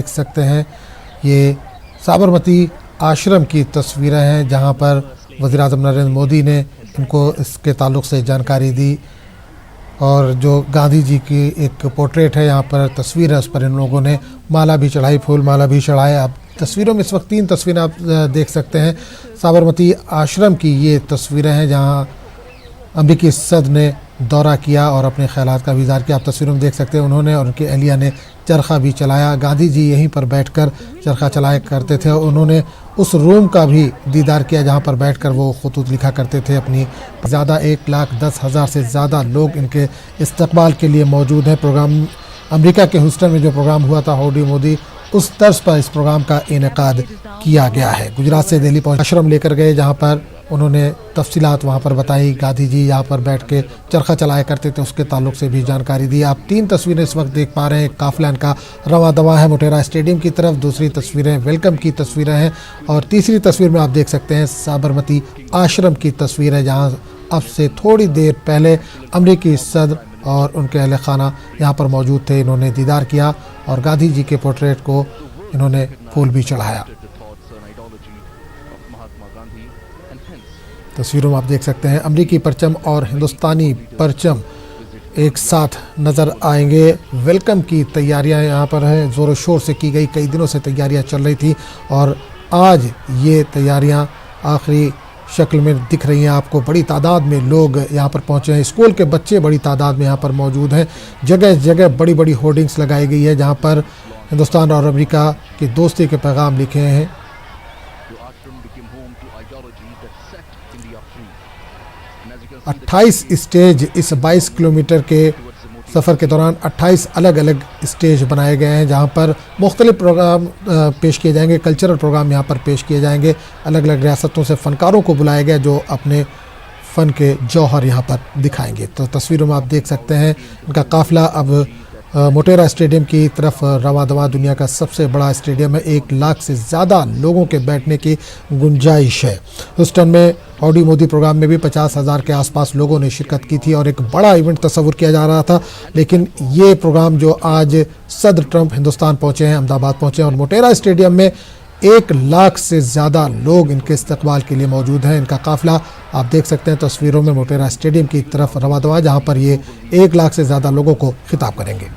देख सकते हैं ये साबरमती आश्रम की तस्वीरें हैं जहां पर वज़ीर-ए-आज़म नरेंद्र मोदी ने इनको इसके ताल्लुक़ से जानकारी दी और जो गांधी जी की एक पोर्ट्रेट है यहाँ पर तस्वीर है, उस पर इन लोगों ने माला भी चढ़ाई, फूल माला भी चढ़ाए। आप तस्वीरों में इस वक्त 3 तस्वीरें आप देख सकते हैं। साबरमती आश्रम की ये तस्वीरें हैं जहाँ अमरीकी सदर ने दौरा किया और अपने ख्यालात का इज़हार किया। आप तस्वीरों में देख सकते हैं उन्होंने और उनकी अहलिया ने चरखा भी चलाया। गांधी जी यहीं पर बैठकर चरखा चलाया करते थे और उन्होंने उस रूम का भी दीदार किया जहां पर बैठकर वो खुतूत लिखा करते थे अपनी। ज़्यादा 1,10,000 से ज़्यादा लोग इनके इस्तकबाल के लिए मौजूद हैं। प्रोग्राम अमेरिका के ह्यूस्टन में जो प्रोग्राम हुआ था हाउडी मोदी, उस तर्ज पर इस प्रोग्राम का इनेकाद किया गया है। गुजरात से दिल्ली पहुँच आश्रम लेकर गए जहाँ पर उन्होंने तफसीलात वहाँ पर बताई। गांधी जी यहाँ पर बैठ के चरखा चलाया करते थे, उसके ताल्लुक से भी जानकारी दी। आप 3 तस्वीरें इस वक्त देख पा रहे हैं। एक काफिला इनका रवां दवा है मोटेरा स्टेडियम की तरफ, दूसरी तस्वीरें वेलकम की तस्वीरें हैं और तीसरी तस्वीर में आप देख सकते हैं साबरमती आश्रम की तस्वीर है जहाँ अब से थोड़ी देर पहले अमरीकी सदर और उनके अहले खाना यहाँ पर मौजूद थे। इन्होंने दीदार किया और गांधी जी के पोर्ट्रेट को इन्होंने फूल भी चढ़ाया। तस्वीरों में आप देख सकते हैं अमरीकी परचम और हिंदुस्तानी परचम एक साथ नज़र आएंगे। वेलकम की तैयारियां यहाँ पर हैं, ज़ोर शोर से की गई, कई दिनों से तैयारियां चल रही थी और आज ये तैयारियां आखिरी शक्ल में दिख रही हैं आपको। बड़ी तादाद में लोग यहाँ पर पहुँचे हैं, स्कूल के बच्चे बड़ी तादाद में यहाँ पर मौजूद हैं। जगह जगह बड़ी बड़ी होर्डिंग्स लगाई गई है जहाँ पर हिंदुस्तान और अमेरिका की दोस्ती के पैगाम लिखे हैं। 28 स्टेज इस 22 किलोमीटर के सफ़र के दौरान 28 अलग अलग स्टेज बनाए गए हैं जहां पर मुख्तलिफ प्रोग्राम पेश किए जाएंगे। कल्चरल प्रोग्राम यहां पर पेश किए जाएंगे। अलग अलग रियासतों से फ़नकारों को बुलाया गया जो अपने फ़न के जौहर यहां पर दिखाएंगे। तो तस्वीरों में आप देख सकते हैं इनका काफ़िला अब मोटेरा स्टेडियम की तरफ रवां दवा। दुनिया का सबसे बड़ा स्टेडियम है, 1 लाख से ज़्यादा लोगों के बैठने की गुंजाइश है। ह्यूस्टन में हाउडी मोदी प्रोग्राम में भी 50,000 के आसपास लोगों ने शिरकत की थी और एक बड़ा इवेंट तस्वुर किया जा रहा था। लेकिन ये प्रोग्राम जो आज सदर ट्रंप हिंदुस्तान पहुँचे हैं, अहमदाबाद पहुँचे हैं और मोटेरा स्टेडियम में 1 लाख से ज़्यादा लोग इनके इस्तकबाल के लिए मौजूद हैं। इनका काफ़िला आप देख सकते हैं तस्वीरों में मोटेरा स्टेडियम की तरफ रवां दवा, जहाँ पर ये 1 लाख से ज़्यादा लोगों को खिताब करेंगे।